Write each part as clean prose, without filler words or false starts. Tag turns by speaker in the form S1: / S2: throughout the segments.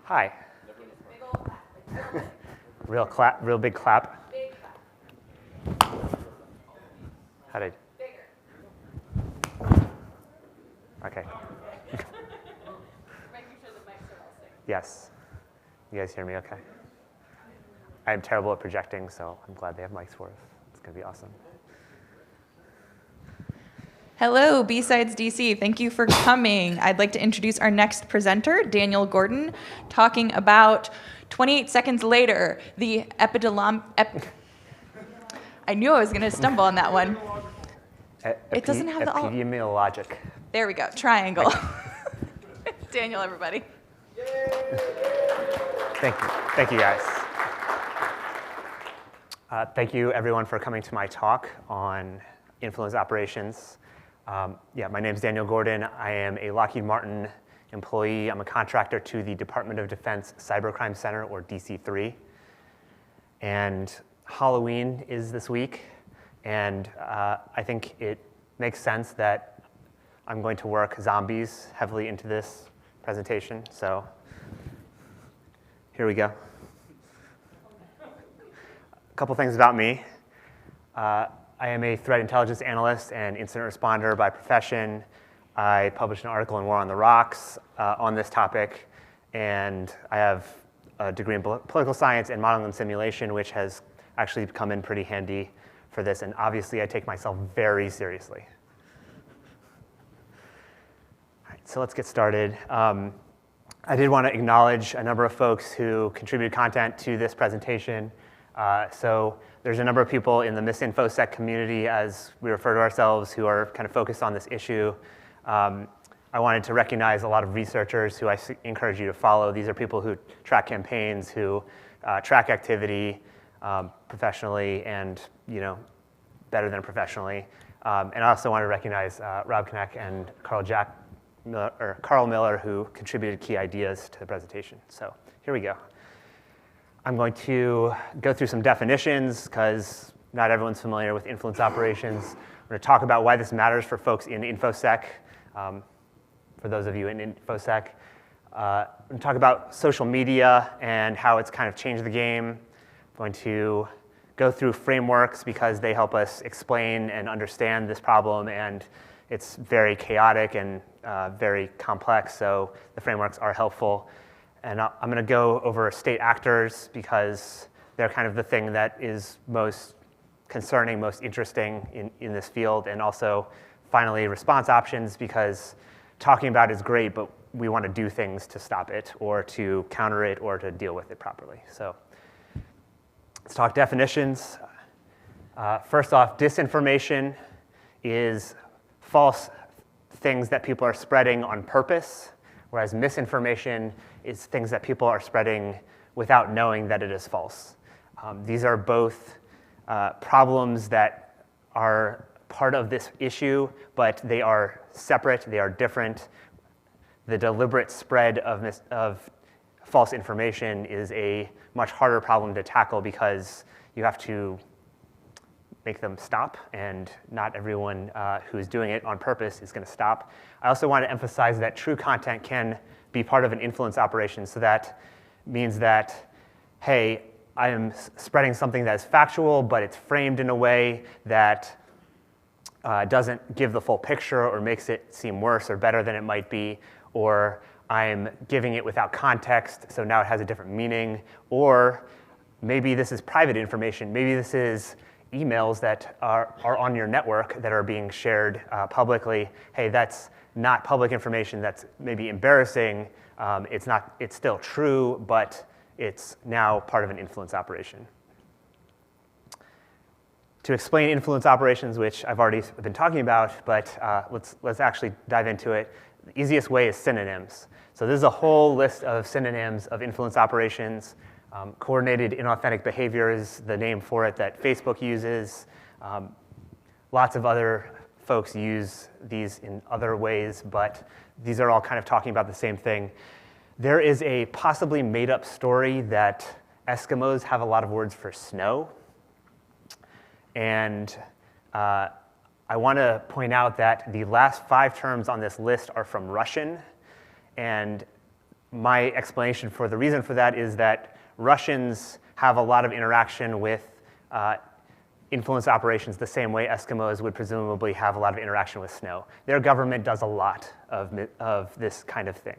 S1: Hi.
S2: Big old clap.
S1: Real clap, real big clap.
S2: Big clap.
S1: How did?
S2: Bigger.
S1: Okay.
S2: Making sure the mics are all synced.
S1: Yes. You guys hear me okay? I'm terrible at projecting, so I'm glad they have mics for us. It's going to be awesome.
S3: Hello, BSides DC. Thank you for coming. I'd like to introduce our next presenter, Daniel Gordon, talking about 28 seconds later, the I knew I was going to stumble on that one. It doesn't have the
S1: Epidemiologic.
S3: There we go, triangle. Daniel, everybody.
S1: Thank you guys. Thank you everyone for coming to my talk on influence operations. My name is Daniel Gordon. I am a Lockheed Martin employee. I'm a contractor to the Department of Defense Cybercrime Center, or DC3. And Halloween is this week, and I think it makes sense that I'm going to work zombies heavily into this presentation. So here we go. A couple things about me. I am a threat intelligence analyst and incident responder by profession. I published an article in War on the Rocks on this topic, and I have a degree in political science and modeling and simulation, which has actually come in pretty handy for this, and obviously I take myself very seriously. All right, so let's get started. I did want to acknowledge a number of folks who contributed content to this presentation. So there's a number of people in the infosec community, as we refer to ourselves, who are kind of focused on this issue. I wanted to recognize a lot of researchers who I encourage you to follow. These are people who track campaigns, who track activity professionally and better than professionally. And I also want to recognize Rob Kneck and Carl Miller, who contributed key ideas to the presentation. So here we go. I'm going to go through some definitions because not everyone's familiar with influence operations. We're going to talk about why this matters for folks in infosec, for those of you in infosec. We're going to talk about social media and how it's kind of changed the game. I'm going to go through frameworks because they help us explain and understand this problem, and it's very chaotic and very complex, so the frameworks are helpful. And I'm going to go over state actors because they're kind of the thing that is most concerning, most interesting in this field. And also, finally, response options, because talking about it is great, but we want to do things to stop it or to counter it or to deal with it properly. So let's talk definitions. First off, disinformation is false things that people are spreading on purpose, whereas misinformation is things that people are spreading without knowing that it is false. These are both problems that are part of this issue, but they are separate, they are different. The deliberate spread of false information is a much harder problem to tackle because you have to make them stop, and not everyone who's doing it on purpose is going to stop. I also want to emphasize that true content can be part of an influence operation, so that means that, hey, I am spreading something that is factual, but it's framed in a way that doesn't give the full picture or makes it seem worse or better than it might be, or I'm giving it without context, so now it has a different meaning, or maybe this is private information, maybe this is emails that are on your network that are being shared publicly. Hey, that's not public information, that's maybe embarrassing. It's still true, but it's now part of an influence operation. To explain influence operations, which I've already been talking about, but let's actually dive into it. The easiest way is synonyms. So this is a whole list of synonyms of influence operations. Coordinated inauthentic behavior is the name for it that Facebook uses. Lots of other folks use these in other ways, but these are all kind of talking about the same thing. There is a possibly made-up story that Eskimos have a lot of words for snow. And I want to point out that the last 5 terms on this list are from Russian, and my explanation for the reason for that is that Russians have a lot of interaction with influence operations the same way Eskimos would presumably have a lot of interaction with snow. Their government does a lot of this kind of thing.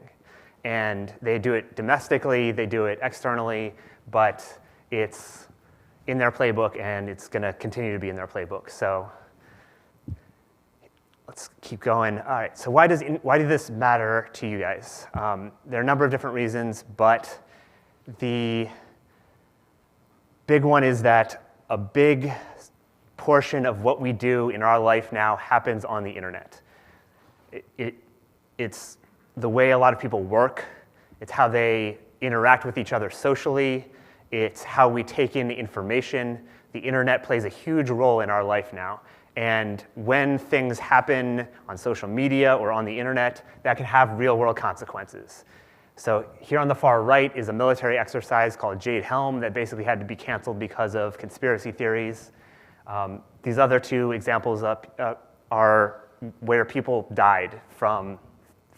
S1: And they do it domestically, they do it externally, but it's in their playbook and it's going to continue to be in their playbook. So let's keep going. All right, so why does this matter to you guys? There are a number of different reasons, but the big one is that a big portion of what we do in our life now happens on the internet. It's the way a lot of people work. It's how they interact with each other socially. It's how we take in information. The internet plays a huge role in our life now. And when things happen on social media or on the internet, that can have real-world consequences. So here on the far right is a military exercise called Jade Helm that basically had to be canceled because of conspiracy theories. These other two examples are where people died from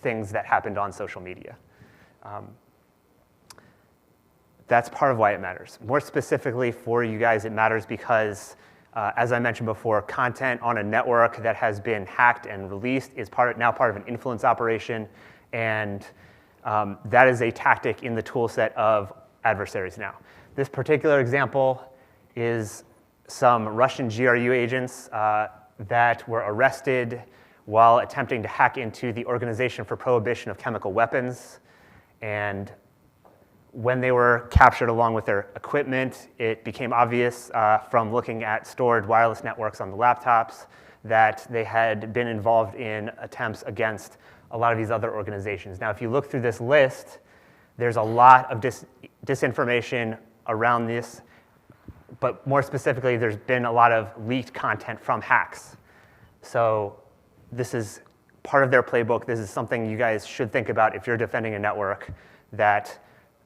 S1: things that happened on social media. That's part of why it matters. More specifically for you guys, it matters because, as I mentioned before, content on a network that has been hacked and released is now part of an influence operation, and that is a tactic in the tool set of adversaries now. This particular example is some Russian GRU agents that were arrested while attempting to hack into the Organization for Prohibition of Chemical Weapons. And when they were captured along with their equipment, it became obvious from looking at stored wireless networks on the laptops that they had been involved in attempts against a lot of these other organizations. Now, if you look through this list, there's a lot of disinformation around this, but more specifically, there's been a lot of leaked content from hacks. So this is part of their playbook. This is something you guys should think about if you're defending a network, that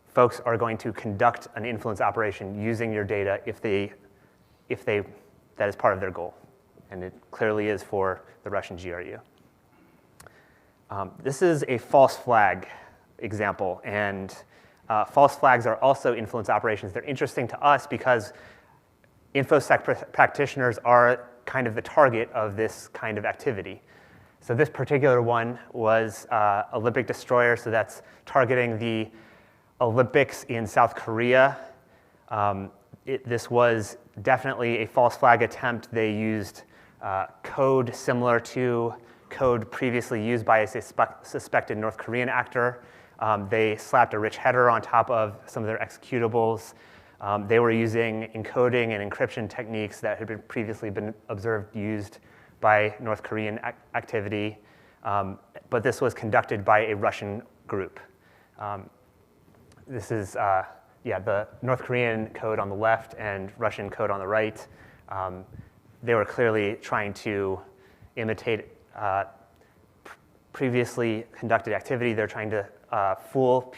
S1: folks are going to conduct an influence operation using your data if that is part of their goal. And it clearly is for the Russian GRU. This is a false flag example, and false flags are also influence operations. They're interesting to us because infosec practitioners are kind of the target of this kind of activity. So this particular one was Olympic Destroyer, so that's targeting the Olympics in South Korea. This was definitely a false flag attempt. They used code similar to code previously used by a suspected North Korean actor. They slapped a rich header on top of some of their executables. They were using encoding and encryption techniques that had previously been observed used by North Korean activity. But this was conducted by a Russian group. This is the North Korean code on the left and Russian code on the right. They were clearly trying to imitate previously conducted activity. They're trying to fool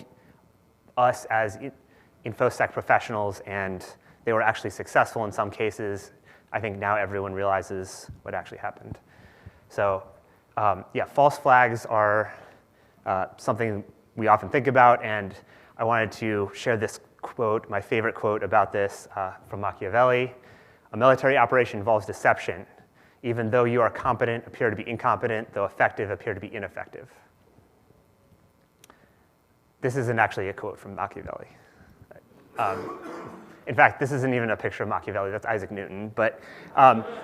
S1: us as infosec professionals, and they were actually successful in some cases. I think now everyone realizes what actually happened. So false flags are something we often think about, and I wanted to share this quote, my favorite quote about this from Machiavelli. A military operation involves deception. Even though you are competent, appear to be incompetent, though effective, appear to be ineffective. This isn't actually a quote from Machiavelli. In fact, this isn't even a picture of Machiavelli, that's Isaac Newton. But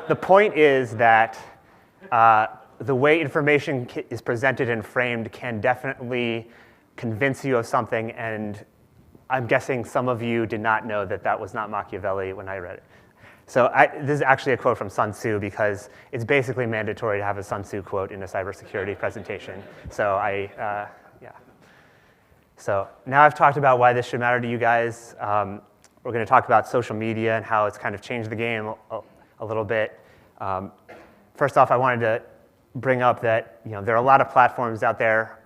S1: the point is that the way information is presented and framed can definitely convince you of something, and I'm guessing some of you did not know that that was not Machiavelli when I read it. So this is actually a quote from Sun Tzu, because it's basically mandatory to have a Sun Tzu quote in a cybersecurity presentation. So So now I've talked about why this should matter to you guys. We're going to talk about social media and how it's kind of changed the game a little bit. First off, I wanted to bring up that there are a lot of platforms out there,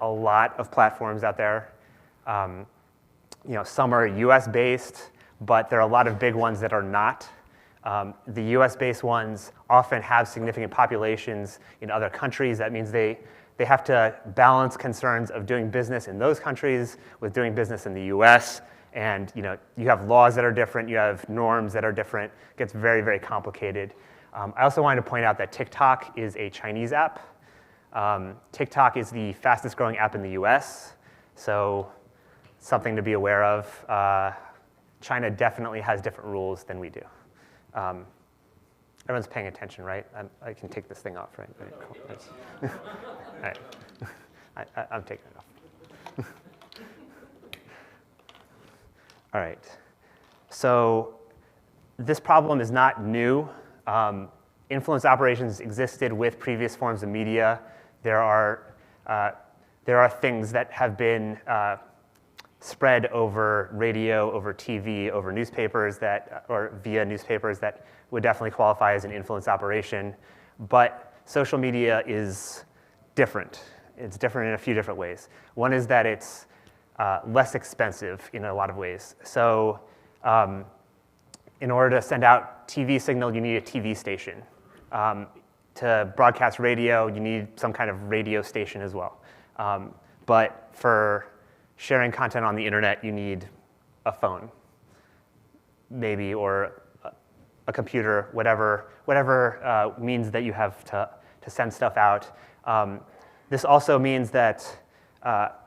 S1: Some are US-based, but there are a lot of big ones that are not. The US-based ones often have significant populations in other countries. That means they they have to balance concerns of doing business in those countries with doing business in the US. And you have laws that are different, you have norms that are different. It gets very, very complicated. I also wanted to point out that TikTok is a Chinese app. TikTok is the fastest growing app in the US, so something to be aware of. China definitely has different rules than we do. Everyone's paying attention, right? I can take this thing off, right? Cool. All right. I'm taking it off. All right. So this problem is not new. Influence operations existed with previous forms of media. There are things that have been spread over radio, over TV, over newspapers or via newspapers that would definitely qualify as an influence operation. But social media is different. It's different in a few different ways. One is that it's less expensive in a lot of ways. So in order to send out TV signal, you need a TV station. To broadcast radio, you need some kind of radio station as well. But for sharing content on the internet, you need a phone, maybe, or a computer, whatever means that you have to send stuff out. This also means that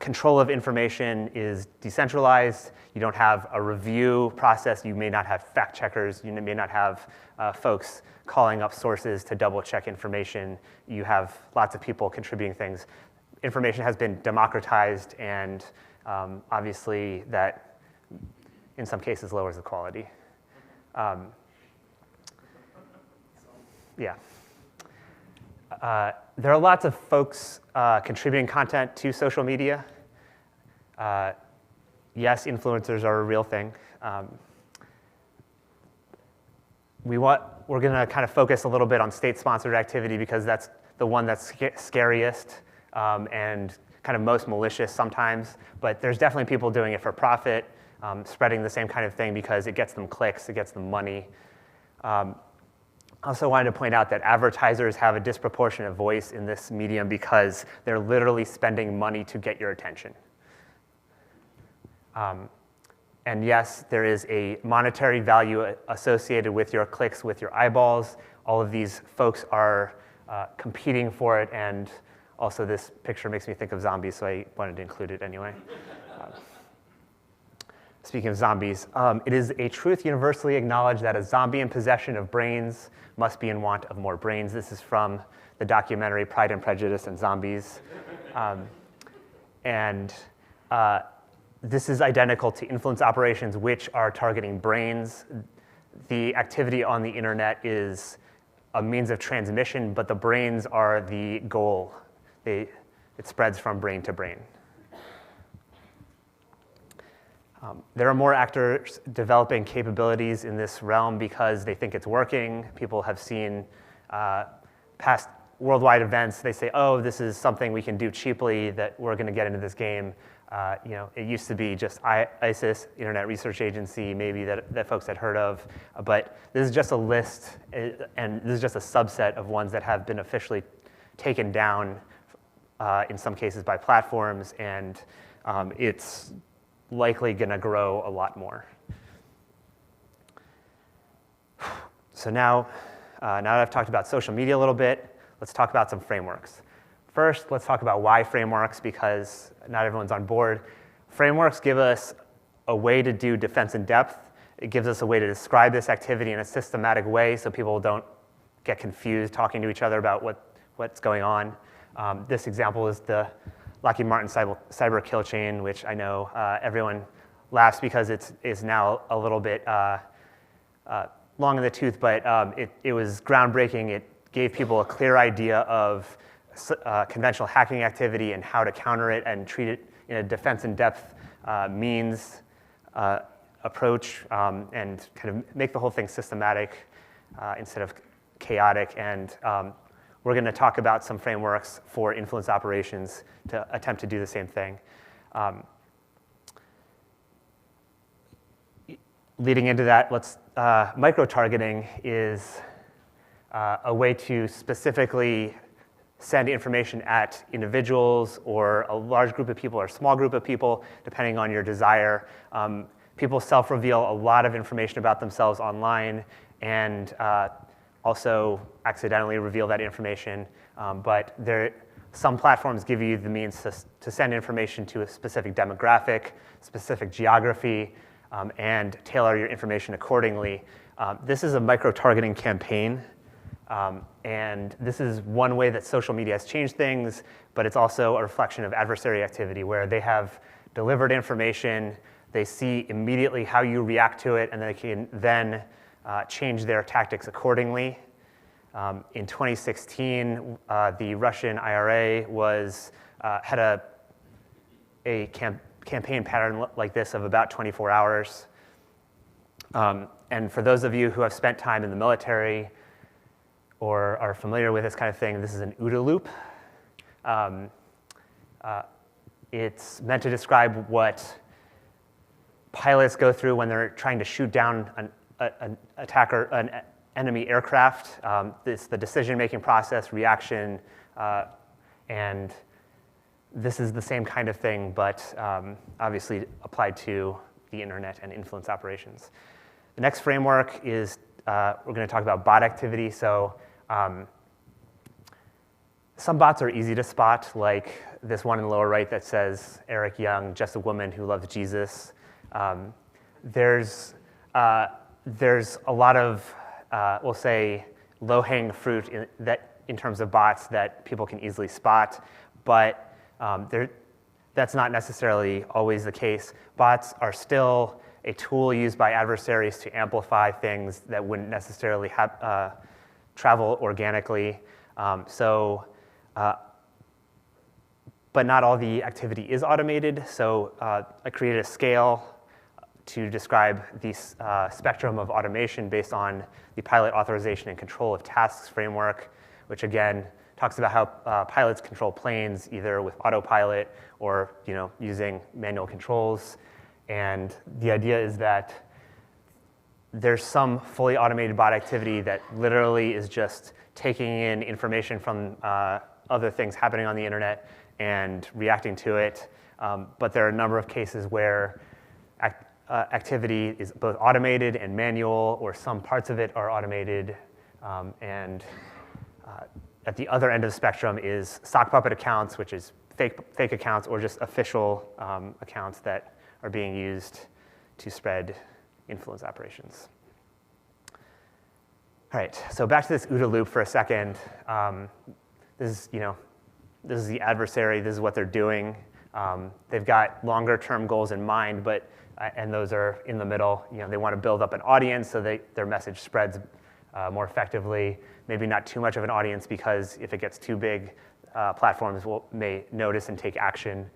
S1: control of information is decentralized. You don't have a review process. You may not have fact checkers. You may not have folks calling up sources to double check information. You have lots of people contributing things. Information has been democratized, and obviously that in some cases lowers the quality. Yeah. There are lots of folks contributing content to social media. Yes, influencers are a real thing. We're going to kind of focus a little bit on state-sponsored activity because that's the one that's scariest and kind of most malicious sometimes. But there's definitely people doing it for profit, spreading the same kind of thing because it gets them clicks, it gets them money. I also wanted to point out that advertisers have a disproportionate voice in this medium because they're literally spending money to get your attention. And yes, there is a monetary value associated with your clicks, with your eyeballs. All of these folks are competing for it, and also this picture makes me think of zombies, so I wanted to include it anyway. Speaking of zombies, it is a truth universally acknowledged that a zombie in possession of brains must be in want of more brains. This is from the documentary Pride and Prejudice and Zombies. This is identical to influence operations, which are targeting brains. The activity on the internet is a means of transmission, but the brains are the goal. It spreads from brain to brain. There are more actors developing capabilities in this realm because they think it's working. People have seen past worldwide events. They say, oh, this is something we can do cheaply, that we're going to get into this game. It used to be just ISIS, Internet Research Agency, maybe that folks had heard of. But this is just a list, and this is just a subset of ones that have been officially taken down, in some cases by platforms, and it's likely going to grow a lot more. So now that I've talked about social media a little bit, let's talk about some frameworks. First, let's talk about why frameworks, because not everyone's on board. Frameworks give us a way to do defense in depth. It gives us a way to describe this activity in a systematic way so people don't get confused talking to each other about what's going on. This example is the Lockheed Martin cyber kill chain, which I know everyone laughs because it's now a little bit long in the tooth, but it was groundbreaking. It gave people a clear idea of conventional hacking activity and how to counter it and treat it in a defense in depth means approach, and kind of make the whole thing systematic instead of chaotic. And we're going to talk about some frameworks for influence operations to attempt to do the same thing. Leading into that, micro-targeting is a way to specifically send information at individuals or a large group of people or a small group of people, depending on your desire. People self-reveal a lot of information about themselves online and also accidentally reveal that information. But some platforms give you the means to send information to a specific demographic, specific geography, and tailor your information accordingly. This is a micro-targeting campaign. And this is one way that social media has changed things, but it's also a reflection of adversary activity where they have delivered information, they see immediately how you react to it, and they can then change their tactics accordingly. In 2016, the Russian IRA had a campaign pattern like this of about 24 hours. And for those of you who have spent time in the military or are familiar with this kind of thing, this is an OODA loop. It's meant to describe what pilots go through when they're trying to shoot down an enemy aircraft. It's the decision-making process, reaction, and this is the same kind of thing, but obviously applied to the internet and influence operations. The next framework is, we're going to talk about bot activity. So some bots are easy to spot, like this one in the lower right that says, Eric Young, just a woman who loves Jesus. There's a lot of, we'll say, low-hanging fruit in terms of bots that people can easily spot, but that's not necessarily always the case. Bots are still a tool used by adversaries to amplify things that wouldn't necessarily travel organically. But not all the activity is automated, so I created a scale to describe the spectrum of automation based on the pilot authorization and control of tasks framework, which again talks about how pilots control planes either with autopilot or using manual controls. And the idea is that there's some fully automated bot activity that literally is just taking in information from other things happening on the internet and reacting to it. But there are a number of cases where activity is both automated and manual, or some parts of it are automated. And at the other end of the spectrum is sock puppet accounts, which is fake accounts, or just official accounts that are being used to spread influence operations. All right, so back to this OODA loop for a second. This is the adversary. This is what they're doing. They've got longer-term goals in mind, and those are in the middle. They want to build up an audience so their message spreads more effectively. Maybe not too much of an audience, because if it gets too big, platforms may notice and take action.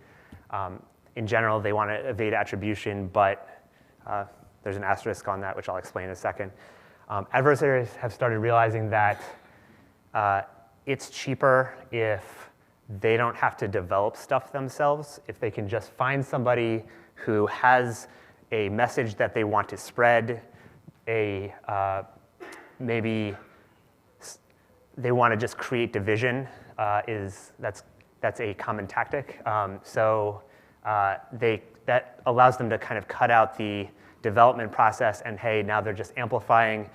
S1: In general, they want to evade attribution, but there's an asterisk on that, which I'll explain in a second. Adversaries have started realizing that it's cheaper if they don't have to develop stuff themselves, if they can just find somebody who has a message that they want to spread, maybe they want to just create division, that's a common tactic. That allows them to kind of cut out the development process, and hey, now they're just amplifying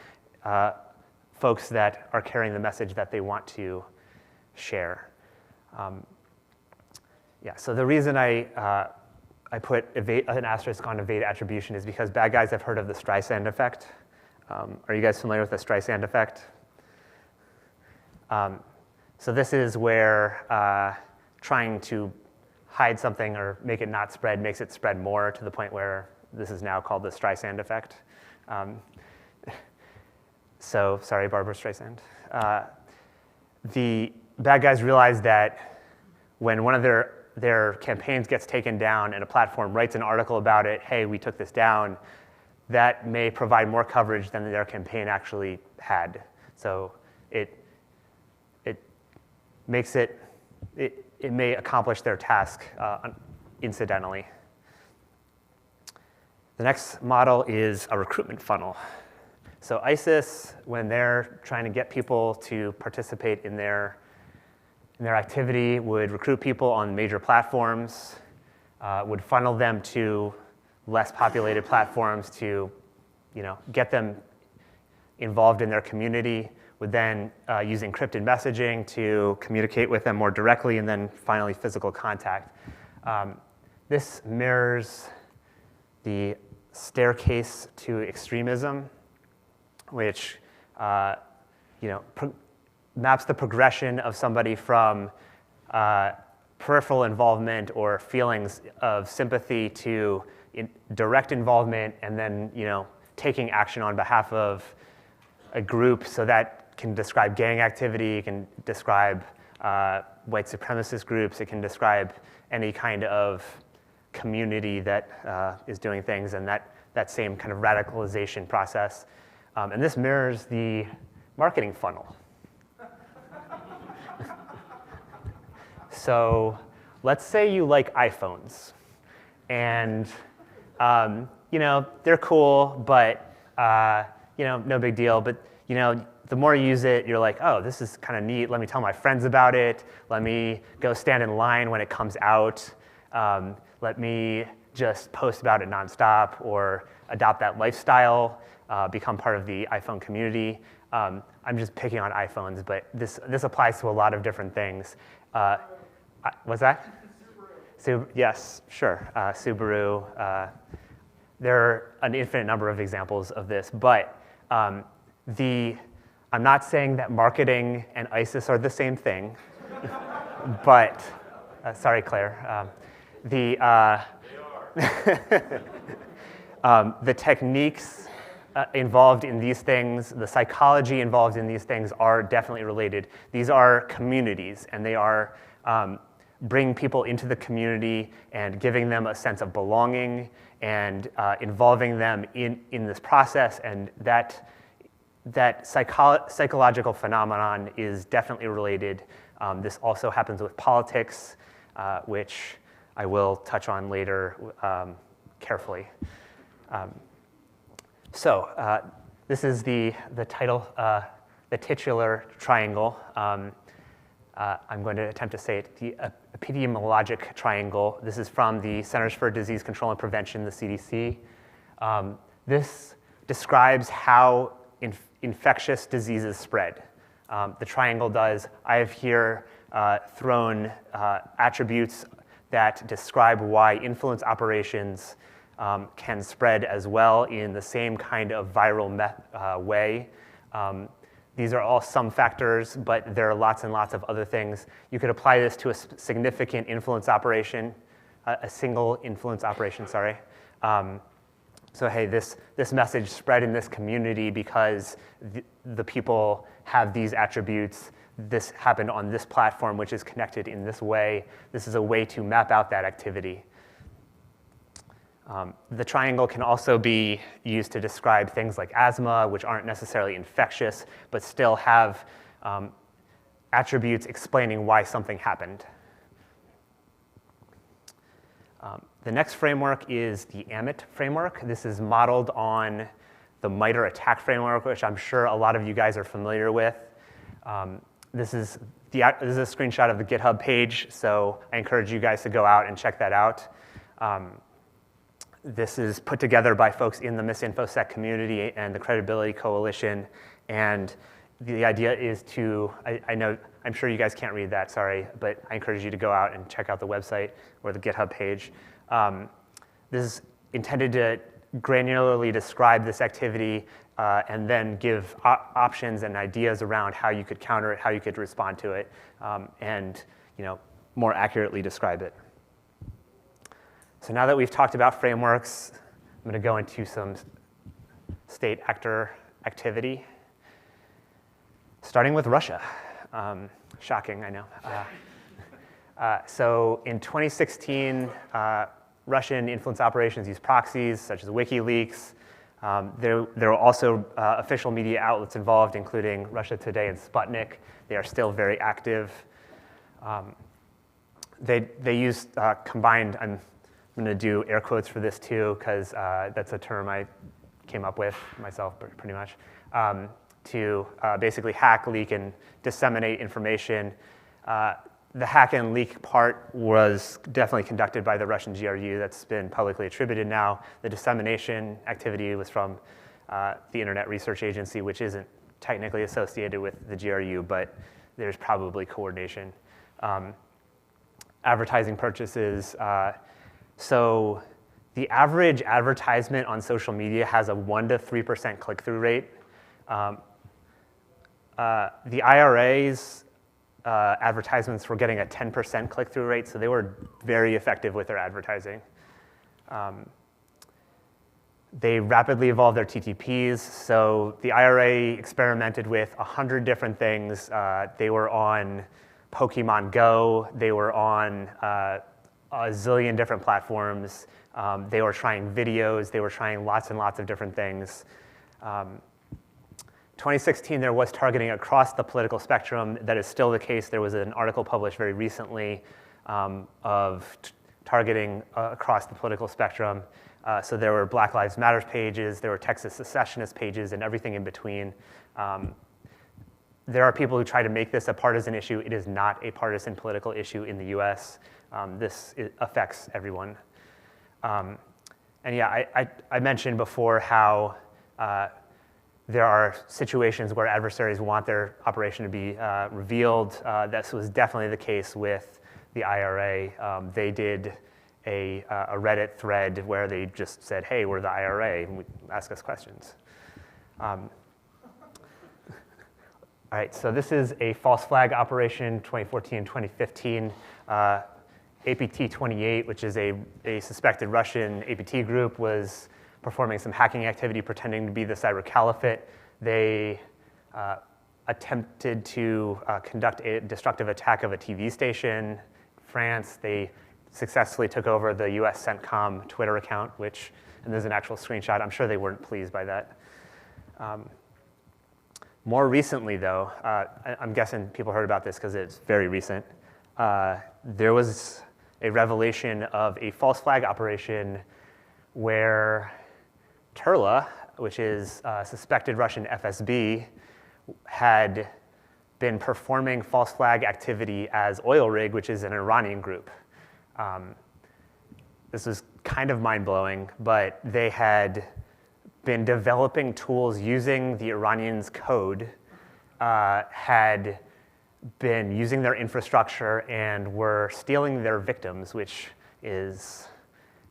S1: folks that are carrying the message that they want to share. So the reason I put an asterisk on evade attribution is because bad guys have heard of the Streisand Effect. Are you guys familiar with the Streisand Effect? So this is where trying to hide something or make it not spread makes it spread more, to the point where this is now called the Streisand Effect. So sorry, Barbara Streisand. The bad guys realize that when one of their campaigns gets taken down and a platform writes an article about it, hey, we took this down, that may provide more coverage than their campaign actually had. So it makes it may accomplish their task incidentally. The next model is a recruitment funnel. So ISIS, when they're trying to get people to participate in their and their activity would recruit people on major platforms, would funnel them to less populated platforms to get them involved in their community, would then use encrypted messaging to communicate with them more directly, and then finally physical contact. This mirrors the staircase to extremism, which maps the progression of somebody from peripheral involvement or feelings of sympathy to direct involvement, and then taking action on behalf of a group. So that can describe gang activity, it can describe white supremacist groups, it can describe any kind of community that is doing things, and that same kind of radicalization process. And this mirrors the marketing funnel. So let's say you like iPhones, and they're cool, but no big deal. But the more you use it, you're like, oh, this is kind of neat. Let me tell my friends about it. Let me go stand in line when it comes out. Let me just post about it nonstop, or adopt that lifestyle, become part of the iPhone community. I'm just picking on iPhones, but this applies to a lot of different things. What's that? Subaru. Yes, sure. Subaru. There are an infinite number of examples of this, but I'm not saying that marketing and ISIS are the same thing, but sorry, Claire. The techniques involved in these things, the psychology involved in these things are definitely related. These are communities, and they are bringing people into the community and giving them a sense of belonging and involving them in this process, and that psychological phenomenon is definitely related. This also happens with politics, which I will touch on later carefully. So this is the title, the titular triangle. I'm going to attempt to say it, the epidemiologic triangle. This is from the Centers for Disease Control and Prevention, the CDC. This describes how infectious diseases spread. The triangle does. I have here thrown attributes that describe why influence operations can spread as well in the same kind of viral way. These are all some factors, but there are lots and lots of other things. You could apply this to a significant influence operation, a single influence operation, sorry. So hey, this message spread in this community because the people have these attributes. This happened on this platform, which is connected in this way. This is a way to map out that activity. The triangle can also be used to describe things like asthma, which aren't necessarily infectious, but still have attributes explaining why something happened. The next framework is the Amat Framework. This is modeled on the MITRE ATT&CK framework, which I'm sure a lot of you guys are familiar with. This is a screenshot of the GitHub page, so I encourage you guys to go out and check that out. This is put together by folks in the MISINFOSEC community and the Credibility Coalition, and the idea is to, I'm sure you guys can't read that, sorry, but I encourage you to go out and check out the website or the GitHub page. This is intended to granularly describe this activity and then give options and ideas around how you could counter it, how you could respond to it, and more accurately describe it. So now that we've talked about frameworks, I'm going to go into some state actor activity, starting with Russia. Shocking, I know. So in 2016, Russian influence operations used proxies such as WikiLeaks. There were also official media outlets involved, including Russia Today and Sputnik. They are still very active. They used combined, I'm going to do air quotes for this too, because that's a term I came up with myself pretty much, to basically hack, leak, and disseminate information The hack and leak part was definitely conducted by the Russian GRU. That's been publicly attributed now. The dissemination activity was from the Internet Research Agency, which isn't technically associated with the GRU, but there's probably coordination. Advertising purchases. So the average advertisement on social media has a 1% to 3% click-through rate. The IRA's advertisements were getting a 10% click-through rate, so they were very effective with their advertising. They rapidly evolved their TTPs, so the IRA experimented with 100 different things. They were on Pokemon Go, they were on a zillion different platforms. They were trying videos, they were trying lots and lots of different things. 2016, there was targeting across the political spectrum. That is still the case. There was an article published very recently of targeting across the political spectrum. So there were Black Lives Matter pages, there were Texas secessionist pages, and everything in between. There are people who try to make this a partisan issue. It is not a partisan political issue in the US. This affects everyone. And yeah, I mentioned before how there are situations where adversaries want their operation to be revealed. This was definitely the case with the IRA. They did a Reddit thread where they just said, hey, we're the IRA, and ask us questions. All right, so this is a false flag operation, 2014, 2015. APT-28, which is a suspected Russian APT group, was performing some hacking activity pretending to be the cyber caliphate. They attempted to conduct a destructive attack of a TV station in France. They successfully took over the US CENTCOM Twitter account, and there's an actual screenshot. I'm sure they weren't pleased by that. More recently, though, I'm guessing people heard about this because it's very recent. There was a revelation of a false flag operation where Turla, which is a suspected Russian FSB, had been performing false flag activity as Oil Rig, which is an Iranian group. This was kind of mind-blowing, but they had been developing tools using the Iranians' code, had been using their infrastructure, and were stealing their victims, which is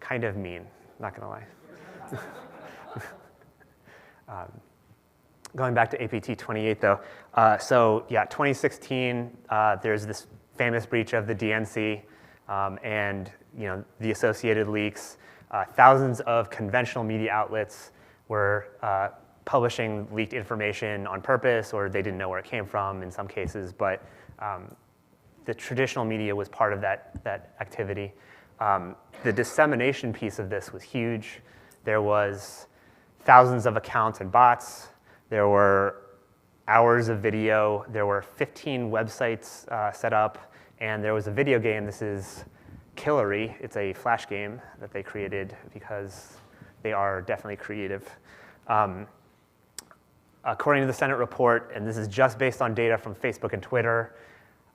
S1: kind of mean, not gonna lie. Going back to APT-28 though, so yeah, 2016, there's this famous breach of the DNC and the associated leaks. Thousands of conventional media outlets were publishing leaked information on purpose, or they didn't know where it came from in some cases, but the traditional media was part of that activity. The dissemination piece of this was huge. There was thousands of accounts and bots. There were hours of video. There were 15 websites set up, and there was a video game. This is Killery. It's a Flash game that they created because they are definitely creative. According to the Senate report, and this is just based on data from Facebook and Twitter,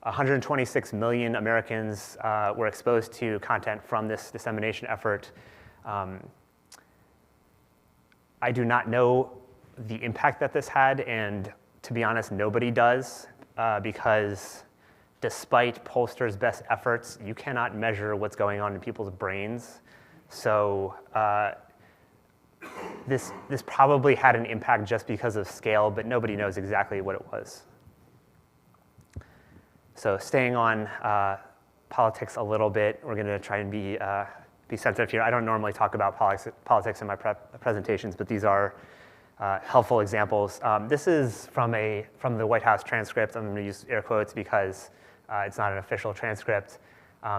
S1: 126 million Americans were exposed to content from this dissemination effort. I do not know the impact that this had, and to be honest, nobody does, because despite pollsters' best efforts, you cannot measure what's going on in people's brains. So this probably had an impact just because of scale, but nobody knows exactly what it was. So staying on politics a little bit, we're going to try and be sensitive here. I don't normally talk about politics in my presentations, but these are helpful examples. This is from the White House transcript. I'm going to use air quotes because it's not an official transcript.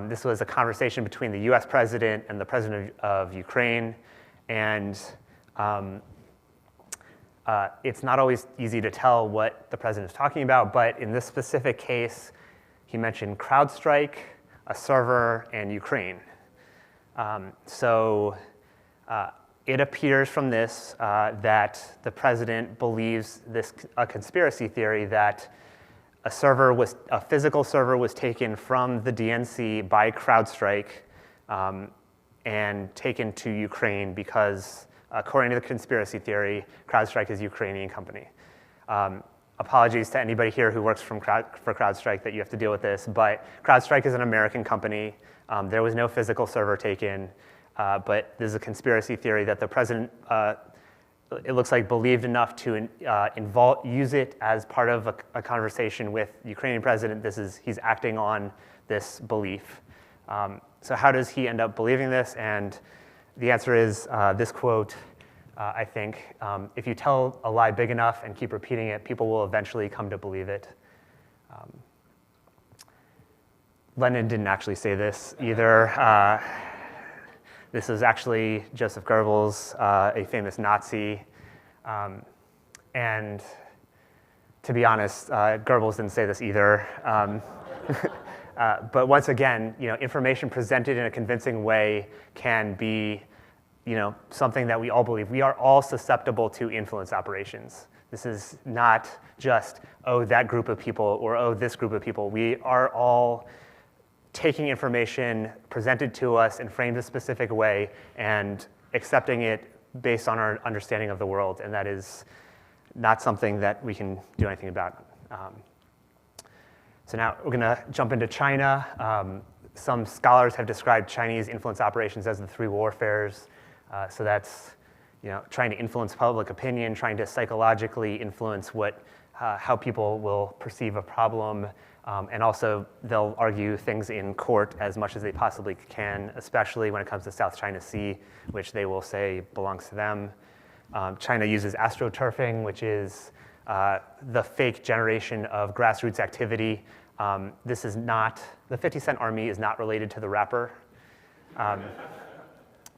S1: This was a conversation between the US president and the president of Ukraine. And it's not always easy to tell what the president is talking about, but in this specific case, he mentioned CrowdStrike, a server, and Ukraine. It appears from this that the president believes a conspiracy theory that a physical server was taken from the DNC by CrowdStrike and taken to Ukraine because, according to the conspiracy theory, CrowdStrike is a Ukrainian company. Apologies to anybody here who works for CrowdStrike that you have to deal with this, but CrowdStrike is an American company. There was no physical server taken, but there's a conspiracy theory that the president, it looks like, believed enough to use it as part of a conversation with the Ukrainian president. He's acting on this belief. So how does he end up believing this? And the answer is this quote. I think if you tell a lie big enough and keep repeating it, people will eventually come to believe it. Lenin didn't actually say this either. This is actually Joseph Goebbels, a famous Nazi. And to be honest, Goebbels didn't say this either. But once again, information presented in a convincing way can be something that we all believe. We are all susceptible to influence operations. This is not just, oh, that group of people, or oh, this group of people. We are all taking information presented to us and framed a specific way and accepting it based on our understanding of the world, and that is not something that we can do anything about. So now we're going to jump into China. Some scholars have described Chinese influence operations as the three warfares. So that's trying to influence public opinion, trying to psychologically influence how people will perceive a problem, and also they'll argue things in court as much as they possibly can, especially when it comes to South China Sea, which they will say belongs to them. China uses astroturfing, which is the fake generation of grassroots activity. This is not, the 50 Cent Army is not related to the rapper.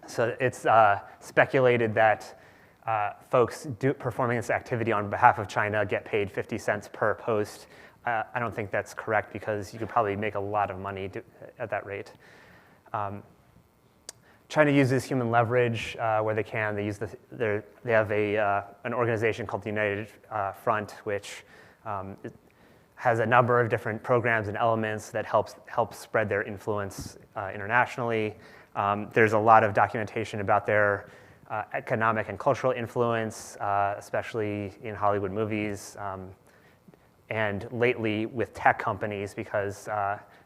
S1: So it's speculated that folks performing this activity on behalf of China get paid 50 cents per post. I don't think that's correct because you could probably make a lot of money at that rate. China uses human leverage where they can. They have an organization called the United Front, which has a number of different programs and elements that help spread their influence internationally. There's a lot of documentation about their economic and cultural influence, especially in Hollywood movies, and lately with tech companies, because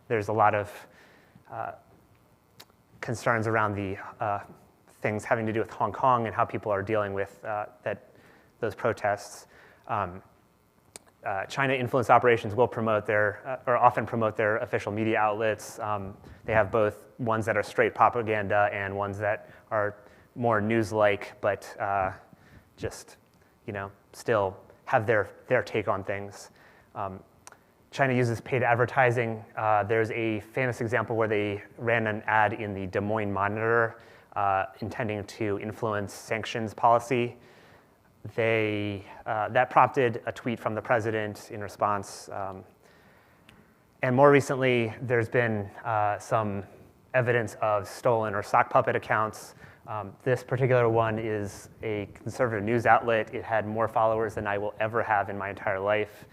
S1: there's a lot of concerns around the things having to do with Hong Kong and how people are dealing with those protests. China influence operations will promote or often promote their official media outlets. They have both ones that are straight propaganda and ones that are more news-like, but just still have their take on things. China uses paid advertising. There's a famous example where they ran an ad in the Des Moines Monitor intending to influence sanctions policy. That prompted a tweet from the president in response. And more recently, there's been some evidence of stolen or sock puppet accounts. This particular one is a conservative news outlet. It had more followers than I will ever have in my entire life.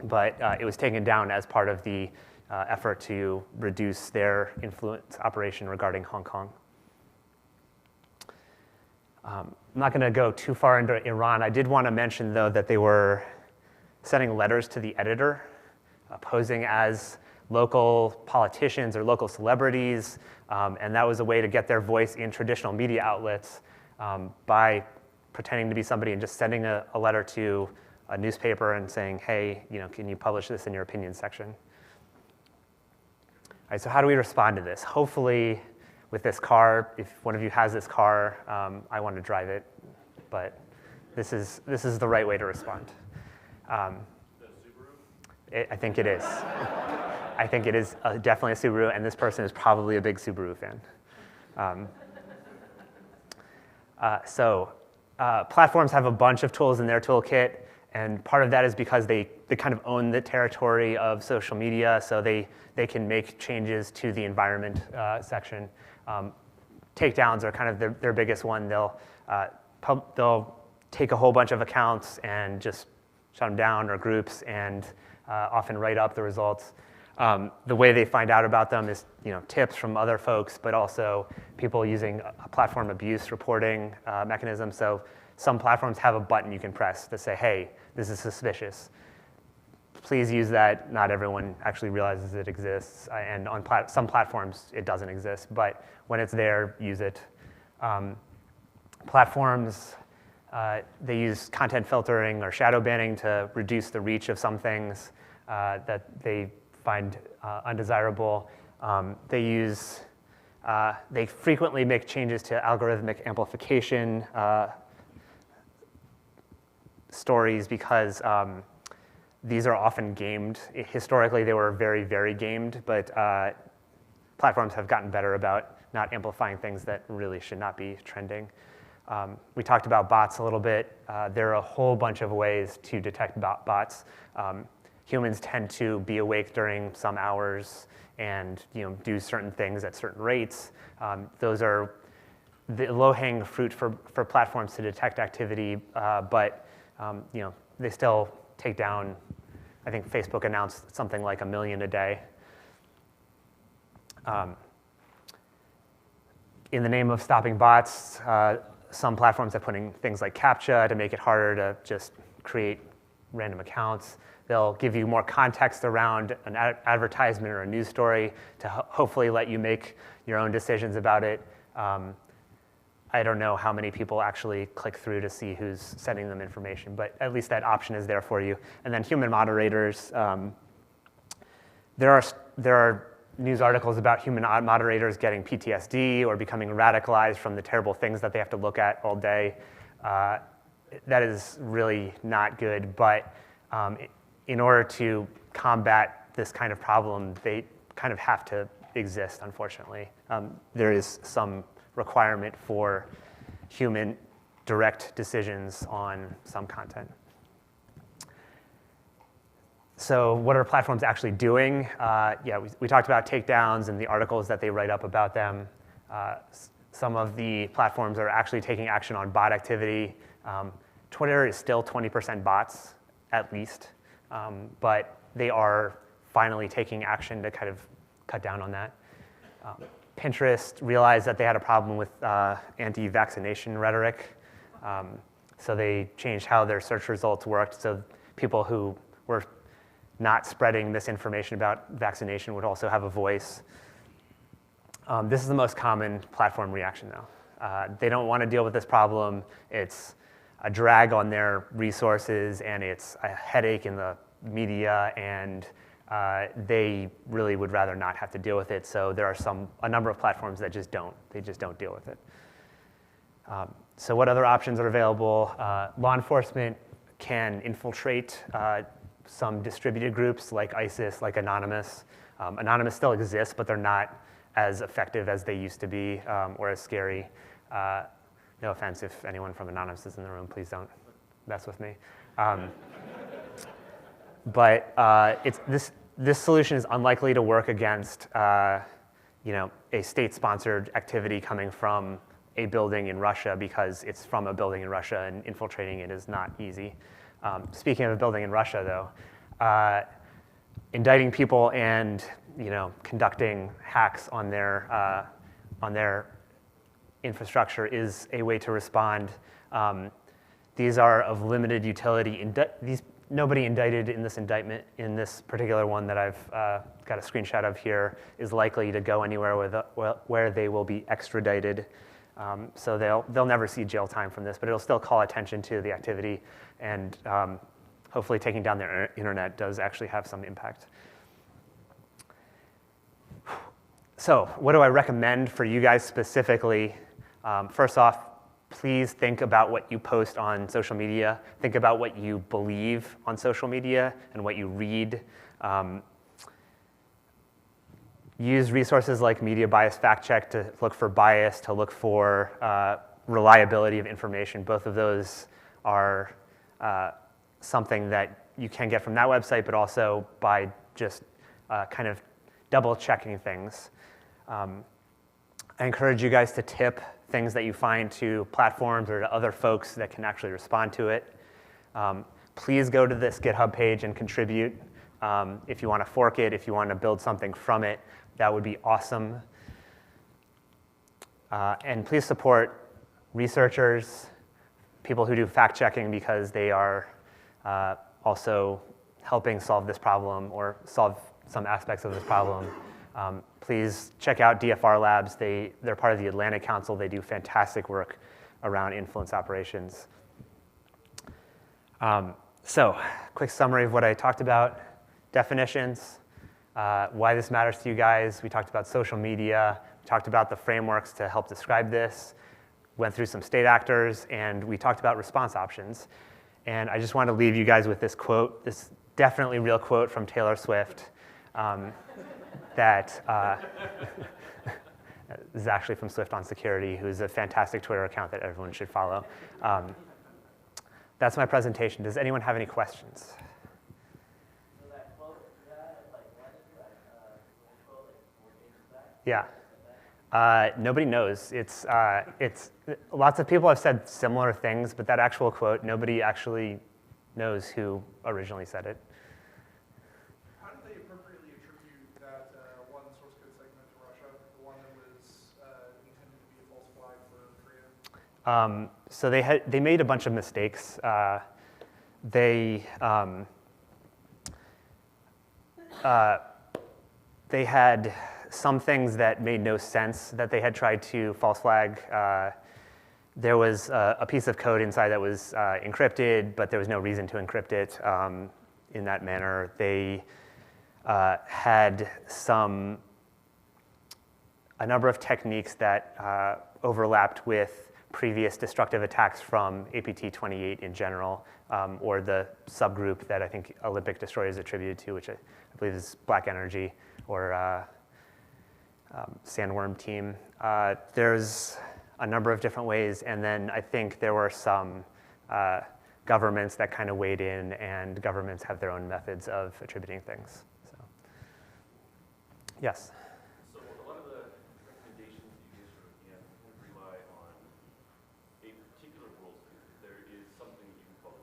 S1: But it was taken down as part of the effort to reduce their influence operation regarding Hong Kong. I'm not going to go too far into Iran. I did want to mention, though, that they were sending letters to the editor, posing as local politicians or local celebrities, and that was a way to get their voice in traditional media outlets by pretending to be somebody and just sending a letter to a newspaper and saying, hey, can you publish this in your opinion section? All right, so how do we respond to this? Hopefully, with this car, if one of you has this car, I want to drive it, but this is the right way to respond. I think it is. I think it is definitely a Subaru, and this person is probably a big Subaru fan. Platforms have a bunch of tools in their toolkit, and part of that is because they kind of own the territory of social media, so they can make changes to the environment section. Takedowns are kind of their biggest one. They'll take a whole bunch of accounts and just shut them down, or groups, and often write up the results. The way they find out about them is tips from other folks, but also people using a platform abuse reporting mechanism. So some platforms have a button you can press to say, hey, this is suspicious. Please use that. Not everyone actually realizes it exists, and on some platforms it doesn't exist, but when it's there, use it. Platforms, they use content filtering or shadow banning to reduce the reach of some things that they find undesirable. They frequently make changes to algorithmic amplification stories because these are often gamed. Historically, they were very, very gamed, but platforms have gotten better about not amplifying things that really should not be trending. We talked about bots a little bit. There are a whole bunch of ways to detect bots. Humans tend to be awake during some hours and do certain things at certain rates. Those are the low-hanging fruit for platforms to detect activity, but they still take down. I think Facebook announced something like 1 million a day. In the name of stopping bots, some platforms are putting things like CAPTCHA to make it harder to just create random accounts. They'll give you more context around an advertisement or a news story to hopefully let you make your own decisions about it. I don't know how many people actually click through to see who's sending them information, but at least that option is there for you. And then human moderators. There are news articles about human moderators getting PTSD or becoming radicalized from the terrible things that they have to look at all day. That is really not good, but in order to combat this kind of problem, they kind of have to exist, unfortunately. There is some requirement for human direct decisions on some content. So what are platforms actually doing? We talked about takedowns and the articles that they write up about them. Some of the platforms are actually taking action on bot activity. Twitter is still 20% bots, at least, but they are finally taking action to kind of cut down on that. Pinterest realized that they had a problem with anti-vaccination rhetoric, so they changed how their search results worked, so people who were not spreading misinformation about vaccination would also have a voice. This is the most common platform reaction, though. They don't want to deal with this problem. It's a drag on their resources, and it's a headache in the media, and they really would rather not have to deal with it. So there are a number of platforms that just don't. They just don't deal with it. So what other options are available? Law enforcement can infiltrate some distributed groups like ISIS, like Anonymous. Anonymous still exists, but they're not as effective as they used to be or as scary. No offense if anyone from Anonymous is in the room, please don't mess with me. But this solution is unlikely to work against a state-sponsored activity coming from a building in Russia because it's from a building in Russia and infiltrating it is not easy. Speaking of a building in Russia, though, indicting people and conducting hacks on their infrastructure is a way to respond. These are of limited utility. Nobody indicted in this indictment, in this particular one that I've got a screenshot of here, is likely to go anywhere where they will be extradited. So they'll never see jail time from this, but it'll still call attention to the activity, and hopefully taking down their internet does actually have some impact. So what do I recommend for you guys specifically? First off, please think about what you post on social media. Think about what you believe on social media and what you read. Use resources like Media Bias Fact Check to look for bias, to look for reliability of information. Both of those are something that you can get from that website, but also by just kind of double checking things. I encourage you guys to tip things that you find to platforms or to other folks that can actually respond to it. please go to this GitHub page and contribute. If you want to fork it, if you want to build something from it, that would be awesome. And please support researchers, people who do fact-checking, because they are also helping solve this problem or solve some aspects of this problem. Please check out DFR Labs. They're part of the Atlantic Council. They do fantastic work around influence operations. So, quick summary of what I talked about. Definitions, why this matters to you guys. We talked about social media. We talked about the frameworks to help describe this. Went through some state actors, and we talked about response options. And I just want to leave you guys with this quote, this definitely real quote from Taylor Swift that is actually from Swift on Security, who's a fantastic Twitter account that everyone should follow. That's my presentation. Does anyone have any questions? Yeah. Nobody knows. It's lots of people have said similar things, but that actual quote, nobody actually knows who originally said it.
S4: How do they appropriately attribute that one source code segment to Russia, the one that was intended to be a false flag for Korea?
S1: So they made a bunch of mistakes. They had some things that made no sense that they had tried to false flag. There was a piece of code inside that was encrypted, but there was no reason to encrypt it in that manner. They had a number of techniques that overlapped with previous destructive attacks from APT-28 in general, or the subgroup that I think Olympic Destroyer is attributed to, which I believe is Black Energy, or Sandworm team. There's a number of different ways, and then I think there were some governments that kind of weighed in, and governments have their own methods of attributing things. So, yes?
S5: So a lot of the recommendations you give sort of rely on a particular worldview. There is something you can call the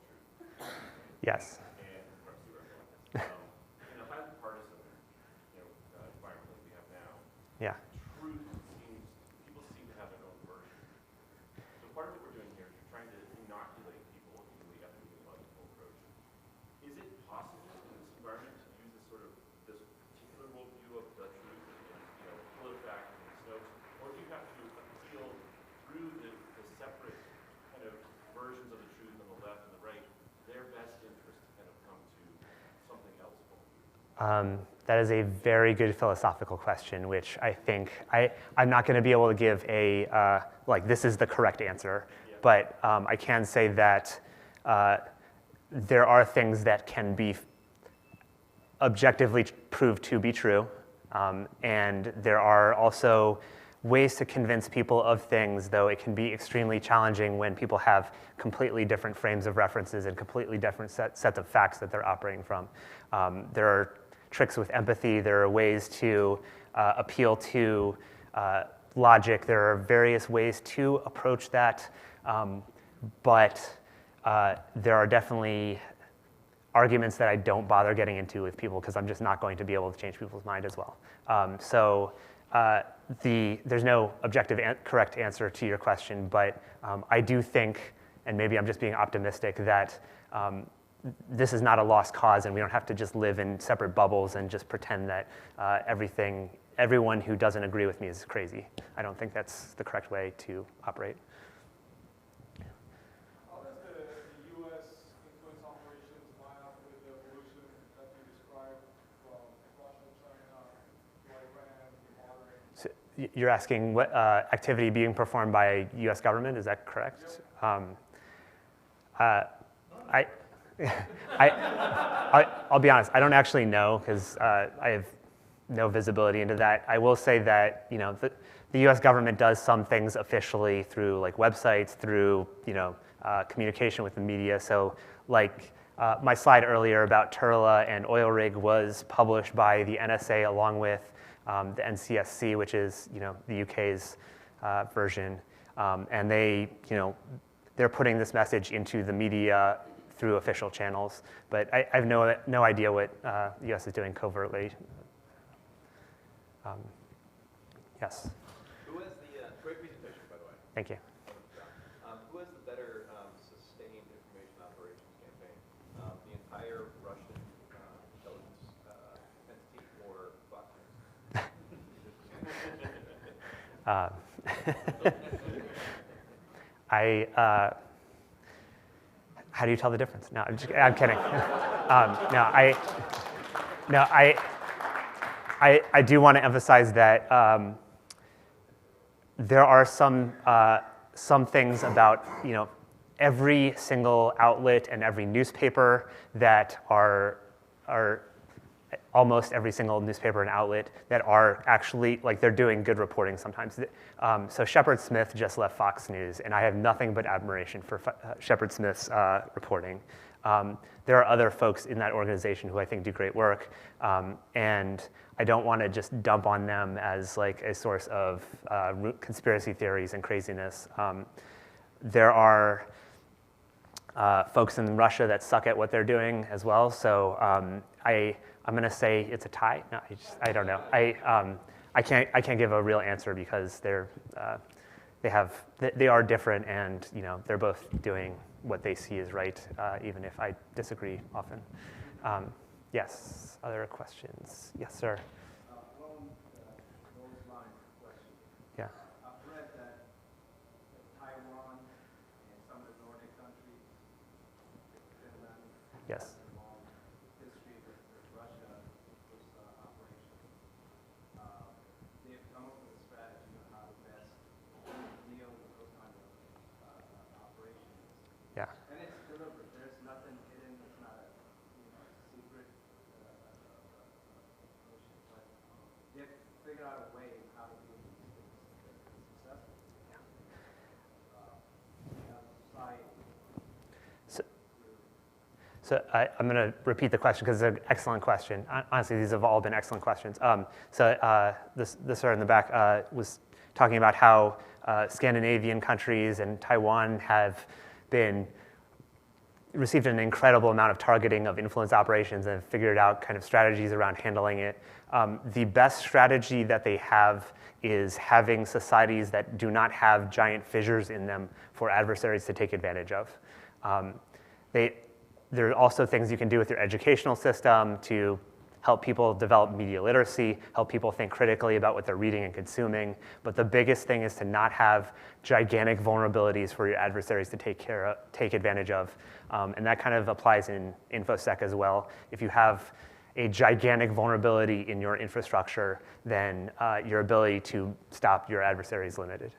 S5: truth.
S1: Yes.
S5: And perhaps you recognize in a highly partisan environment like we have now,
S1: Yeah.
S5: truth seems, people seem to have their own version. So part of what we're doing here is we're trying to inoculate people in the epidemiological approach. Is it possible in this environment to use this particular worldview of the truth and PolitiFact and Snopes, or do you have to appeal through the separate kind of versions of the truth on the left and the right, their best interest to kind of come to something else?
S1: That is a very good philosophical question, which I think I'm not going to be able to give a, this is the correct answer. Yeah. But I can say that there are things that can be objectively proved to be true. And there are also ways to convince people of things, though it can be extremely challenging when people have completely different frames of references and completely different sets of facts that they're operating from. There are tricks with empathy. There are ways to appeal to logic. There are various ways to approach that. But there are definitely arguments that I don't bother getting into with people because I'm just not going to be able to change people's mind as well. There's no objective correct answer to your question, but I do think, and maybe I'm just being optimistic, that this is not a lost cause, and we don't have to just live in separate bubbles and just pretend that everyone who doesn't agree with me is crazy. I don't think that's the correct way to operate.
S4: How does the U.S. influence operations line up with the evolution that you described from Russia, China, to Iran, to Moderators?
S1: So you're asking what activity being performed by U.S. government, is that correct? Yep. I'll be honest, I don't actually know because I have no visibility into that. I will say that the U.S. government does some things officially through websites, through communication with the media. So my slide earlier about Turla and Oil Rig was published by the NSA along with the NCSC, which is the UK's version, and they're putting this message into the media through official channels. But I have no idea what the U.S. is doing covertly. Yes.
S6: Who has the great presentation, by the way?
S1: Thank you.
S6: Who has the better sustained information operations campaign? The entire Russian intelligence entity or Fox News?
S1: How do you tell the difference? No, I'm kidding. I do want to emphasize that there are some things about every single outlet and every newspaper that are almost every single newspaper and outlet that are actually, like, they're doing good reporting sometimes. So Shepard Smith just left Fox News, and I have nothing but admiration for Shepard Smith's reporting. There are other folks in that organization who I think do great work, and I don't want to just dump on them as like a source of conspiracy theories and craziness. There are folks in Russia that suck at what they're doing as well, so I'm going to say it's a tie. No, I don't know. I can't give a real answer because they are different, and they're both doing what they see is right, even if I disagree often. Yes. Other questions? Yes, sir.
S7: Along those lines of questions.
S1: Yeah.
S7: I've read that Taiwan and some of the Nordic countries, Finland,
S1: Yes.
S7: have a long history with Russia with operations. They've come up with a strategy on how to best deal with those kind of operations.
S1: Yeah.
S7: And it's deliberate. There's nothing hidden. It's not a secret mission. But they've figured out a way how to do these things successfully. Society.
S1: So I'm going to repeat the question because it's an excellent question. Honestly, these have all been excellent questions. This sir in the back was talking about how Scandinavian countries and Taiwan have received an incredible amount of targeting of influence operations and figured out kind of strategies around handling it. The best strategy that they have is having societies that do not have giant fissures in them for adversaries to take advantage of. There are also things you can do with your educational system to help people develop media literacy, help people think critically about what they're reading and consuming. But the biggest thing is to not have gigantic vulnerabilities for your adversaries to take advantage of. And that kind of applies in InfoSec as well. If you have a gigantic vulnerability in your infrastructure, then your ability to stop your adversary is limited.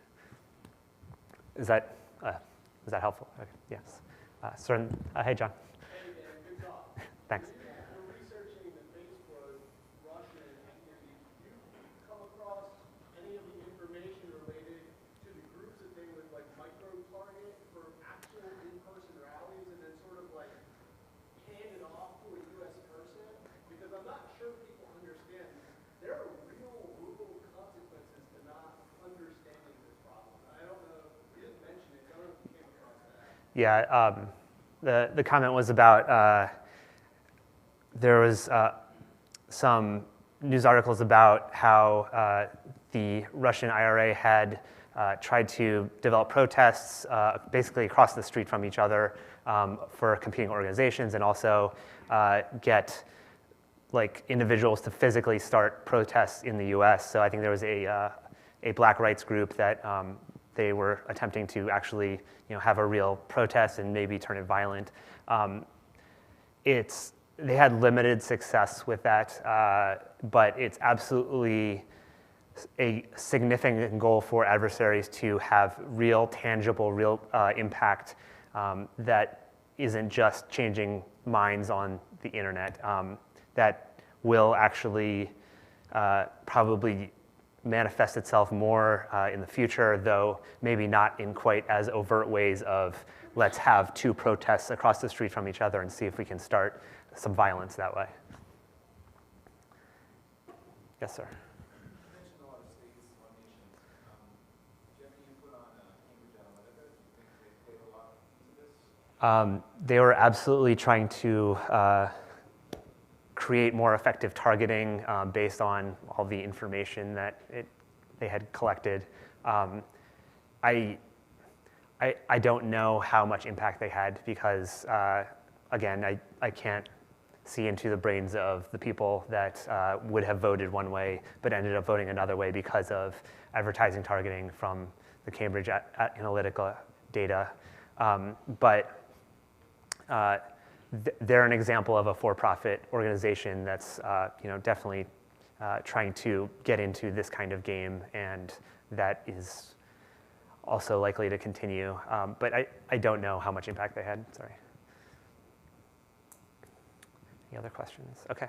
S1: Is that helpful? Okay. Yes. Hey, John.
S4: Hey, Dan, good talk.
S1: Thanks.
S4: We're researching the Facebook, Russian activity. Do you come across any of the information related to the groups that they would like micro-target for actual in-person rallies and then sort of like hand it off to a U.S. person? Because I'm not sure people understand. There are real legal consequences to not understanding this problem. I don't know. You didn't mention it. I don't know if you came across that.
S1: Yeah. The comment was about there was some news articles about how the Russian IRA had tried to develop protests basically across the street from each other for competing organizations, and also get like individuals to physically start protests in the U.S. So I think there was a black rights group that they were attempting to actually have a real protest and maybe turn it violent. They had limited success with that, but it's absolutely a significant goal for adversaries to have real, tangible, real impact that isn't just changing minds on the internet, that will actually probably manifest itself more in the future, though maybe not in quite as overt ways of let's have two protests across the street from each other and see if we can start some violence that way. Yes, sir.
S7: You mentioned a lot of states, a lot of nations. Do you have any input on Cambridge Analytica? Do you think they played a lot into this?
S1: They were absolutely trying to create more effective targeting based on all the information that they had collected. I don't know how much impact they had because, again, I can't see into the brains of the people that would have voted one way but ended up voting another way because of advertising targeting from the Cambridge Analytica data. They're an example of a for-profit organization that's definitely trying to get into this kind of game, and that is also likely to continue. But I don't know how much impact they had, sorry. Any other questions? Okay,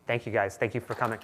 S1: thank you guys, thank you for coming.